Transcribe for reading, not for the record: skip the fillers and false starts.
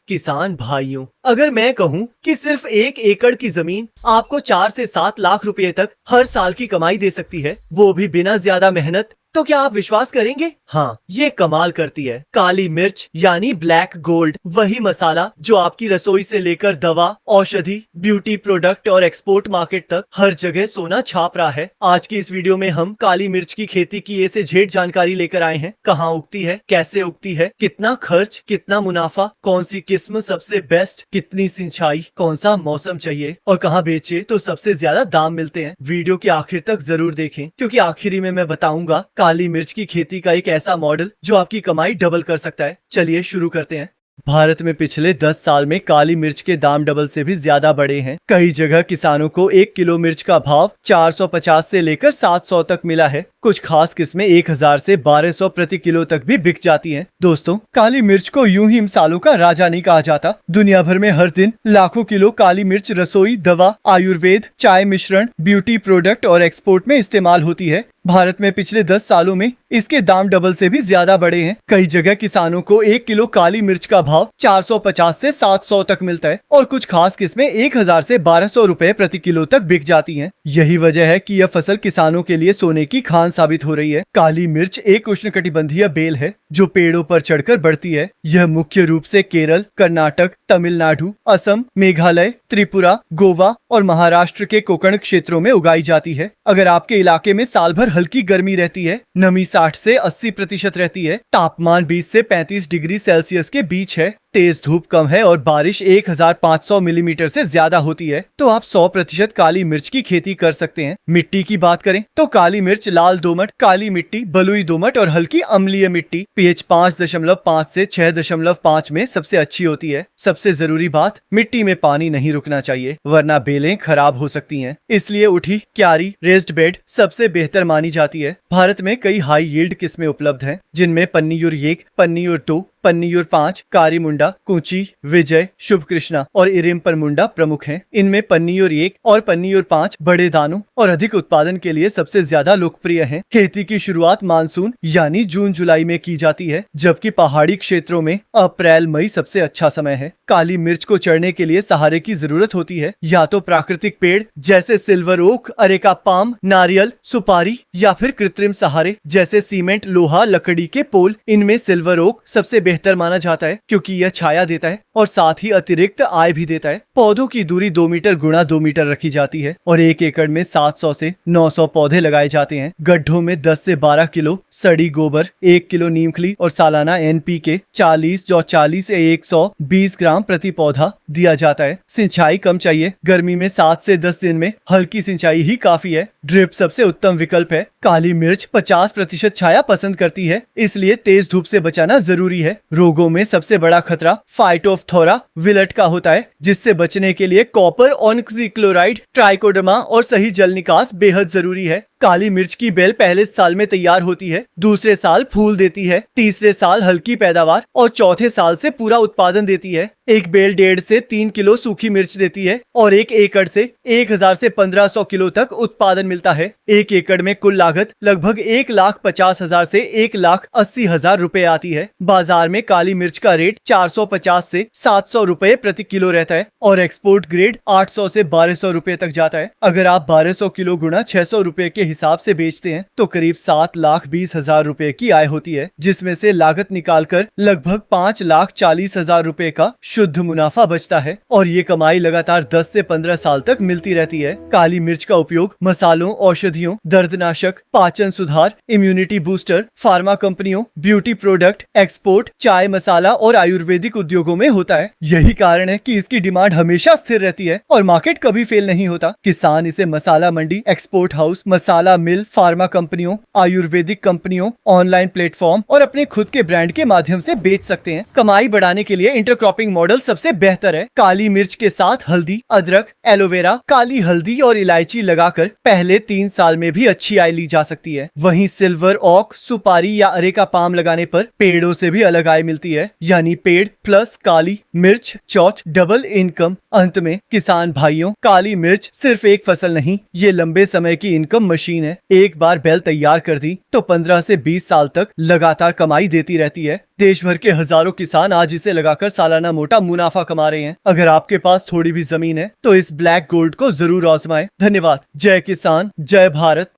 किसान भाइयों, अगर मैं कहूं कि सिर्फ 1 एकड़ की जमीन आपको 4 से 7 लाख रुपए तक हर साल की कमाई दे सकती है, वो भी बिना ज्यादा मेहनत, तो क्या आप विश्वास करेंगे? हाँ, ये कमाल करती है। काली मिर्च यानी ब्लैक गोल्ड, वही मसाला जो आपकी रसोई से लेकर दवा, औषधि, ब्यूटी प्रोडक्ट और एक्सपोर्ट मार्केट तक हर जगह सोना छाप रहा है। आज की इस वीडियो में हम काली मिर्च की खेती की ए से जेड जानकारी लेकर आए हैं। कहाँ उगती है, कैसे उगती है, कितना खर्च, कितना मुनाफा, कौन सी किस्म सबसे बेस्ट, कितनी सिंचाई, कौन सा मौसम चाहिए और कहाँ बेचे तो सबसे ज्यादा दाम मिलते हैं। वीडियो के आखिर तक जरूर देखें, क्योंकि आखिरी में मैं बताऊंगा काली मिर्च की खेती का एक ऐसा मॉडल जो आपकी कमाई डबल कर सकता है। चलिए शुरू करते हैं। भारत में पिछले 10 साल में काली मिर्च के दाम डबल से भी ज्यादा बढ़े हैं। कई जगह किसानों को 1 किलो मिर्च का भाव 450 से लेकर 700 तक मिला है। कुछ खास किस्में 1000 से 1200 प्रति किलो तक भी बिक जाती हैं। दोस्तों, काली मिर्च को यूं ही मसालों का राजा नहीं कहा जाता। दुनिया भर में हर दिन लाखों किलो काली मिर्च रसोई, दवा, आयुर्वेद, चाय मिश्रण, ब्यूटी प्रोडक्ट और एक्सपोर्ट में इस्तेमाल होती है। भारत में पिछले 10 सालों में इसके दाम डबल से भी ज्यादा बढ़े हैं। कई जगह किसानों को 1 किलो काली मिर्च का भाव 450 से 700 तक मिलता है और कुछ खास किस्में 1000 से 1200 रुपए प्रति किलो तक बिक जाती हैं। यही वजह है कि यह फसल किसानों के लिए सोने की खान साबित हो रही है। काली मिर्च एक उष्णकटिबंधीय बेल है जो पेड़ों पर चढ़कर बढ़ती है। यह मुख्य रूप से केरल, कर्नाटक, तमिलनाडु, असम, मेघालय, त्रिपुरा, गोवा और महाराष्ट्र के कोकण क्षेत्रों में उगाई जाती है। अगर आपके इलाके में साल भर हल्की गर्मी रहती है, नमी 60 से 80% रहती है, तापमान 20 से 35 डिग्री सेल्सियस के बीच है, तेज धूप कम है और बारिश 1500 मिलीमीटर से ज्यादा होती है, तो आप 100% काली मिर्च की खेती कर सकते हैं। मिट्टी की बात करें तो काली मिर्च लाल दोमट, काली मिट्टी, बलुई दोमट और हल्की अम्लीय मिट्टी pH 5.5 से 6.5 में सबसे अच्छी होती है। सबसे जरूरी बात, मिट्टी में पानी नहीं रुकना चाहिए, वरना बेलें खराब हो सकती हैं। इसलिए उठी, क्यारी, रेस्ड बेड सबसे बेहतर मानी जाती है। भारत में कई हाई यील्ड किस्में उपलब्ध हैं, जिनमें पन्नीयूर 1, पन्नीयूर 2, पन्नीयूर 5, कारी मुंडा, कुंची, विजय, शुभ कृष्णा और इरिम्पर मुंडा प्रमुख हैं। इनमें पन्नीयूर 1 और पन्नीयूर 5 बड़े दानों और अधिक उत्पादन के लिए सबसे ज्यादा लोकप्रिय हैं। खेती की शुरुआत मानसून यानी जून जुलाई में की जाती है, जबकि पहाड़ी क्षेत्रों में अप्रैल मई सबसे अच्छा समय है। काली मिर्च को चढ़ने के लिए सहारे की जरूरत होती है, या तो प्राकृतिक पेड़ जैसे सिल्वर ओक, अरेका पाम, नारियल, सुपारी, या फिर कृत्रिम सहारे जैसे सीमेंट, लोहा, लकड़ी के पोल। इनमें सिल्वर ओक सबसे बेहतर माना जाता है, क्योंकि यह छाया देता है और साथ ही अतिरिक्त आय भी देता है। पौधों की दूरी 2 मीटर गुणा 2 मीटर रखी जाती है और 1 एकड़ में 700 से 900 पौधे लगाए जाते हैं। गड्ढों में 10 से 12 किलो सड़ी गोबर, 1 किलो नीमखली और सालाना NPK 40 से 120 ग्राम प्रति पौधा दिया जाता है। सिंचाई कम चाहिए, गर्मी में 7 से 10 दिन में हल्की सिंचाई ही काफी है। ड्रिप सबसे उत्तम विकल्प है। काली मिर्च 50% छाया पसंद करती है, इसलिए तेज धूप से बचाना जरूरी है। रोगों में सबसे बड़ा खतरा फाइटोफ्थोरा विलट का होता है, जिससे बचने के लिए कॉपर, ऑक्सीक्लोराइड, ट्राइकोडर्मा और सही जल निकास बेहद जरूरी है। काली मिर्च की बेल पहले साल में तैयार होती है, दूसरे साल फूल देती है, तीसरे साल हल्की पैदावार और चौथे साल से पूरा उत्पादन देती है। एक बेल 1.5 से 3 किलो सूखी मिर्च देती है और 1 एकड़ से 1000 से 1500 किलो तक उत्पादन मिलता है। 1 एकड़ में कुल लागत लगभग 1,50,000 से 1,80,000 रुपए आती है। बाजार में काली मिर्च का रेट 450 से 700 रुपए प्रति किलो रहता है और एक्सपोर्ट ग्रेड 800 से 1200 रुपए तक जाता है। अगर आप 1200 किलो गुणा 600 रुपए के हिसाब से बेचते हैं तो करीब 7,20,000 रुपए की आय होती है, जिसमें से लागत निकालकर लगभग 5,40,000 रुपए का शुद्ध मुनाफा बचता है और ये कमाई लगातार 10 से 15 साल तक मिलती रहती है। काली मिर्च का उपयोग मसालों, औषधियों, दर्दनाशक, पाचन सुधार, इम्यूनिटी बूस्टर, फार्मा कंपनियों, ब्यूटी प्रोडक्ट, एक्सपोर्ट, चाय मसाला और आयुर्वेदिक उद्योगों में होता है। यही कारण है कि इसकी डिमांड हमेशा स्थिर रहती है और मार्केट कभी फेल नहीं होता। किसान इसे मसाला मंडी, एक्सपोर्ट हाउस, मसाला मिल, फार्मा कंपनियों, आयुर्वेदिक कंपनियों, ऑनलाइन प्लेटफॉर्म और अपने खुद के ब्रांड के माध्यम से बेच सकते हैं। कमाई बढ़ाने के लिए इंटरक्रॉपिंग मॉडल सबसे बेहतर है। काली मिर्च के साथ हल्दी, अदरक, एलोवेरा, काली हल्दी और इलायची लगाकर पहले 3 साल में भी अच्छी आय ली जा सकती है। वहीं सिल्वर ओक, सुपारी या अरेका पाम लगाने पर पेड़ों से भी अलग आय मिलती है, यानी पेड़ प्लस काली मिर्च चौथ डबल इनकम। अंत में किसान भाइयों, काली मिर्च सिर्फ एक फसल नहीं, ये लंबे समय की इनकम मशीन मशीन है। एक बार बैल तैयार कर दी तो 15 से 20 साल तक लगातार कमाई देती रहती है। देश भर के हजारों किसान आज इसे लगाकर सालाना मोटा मुनाफा कमा रहे हैं। अगर आपके पास थोड़ी भी जमीन है तो इस ब्लैक गोल्ड को जरूर आजमाएं। धन्यवाद। जय किसान, जय भारत।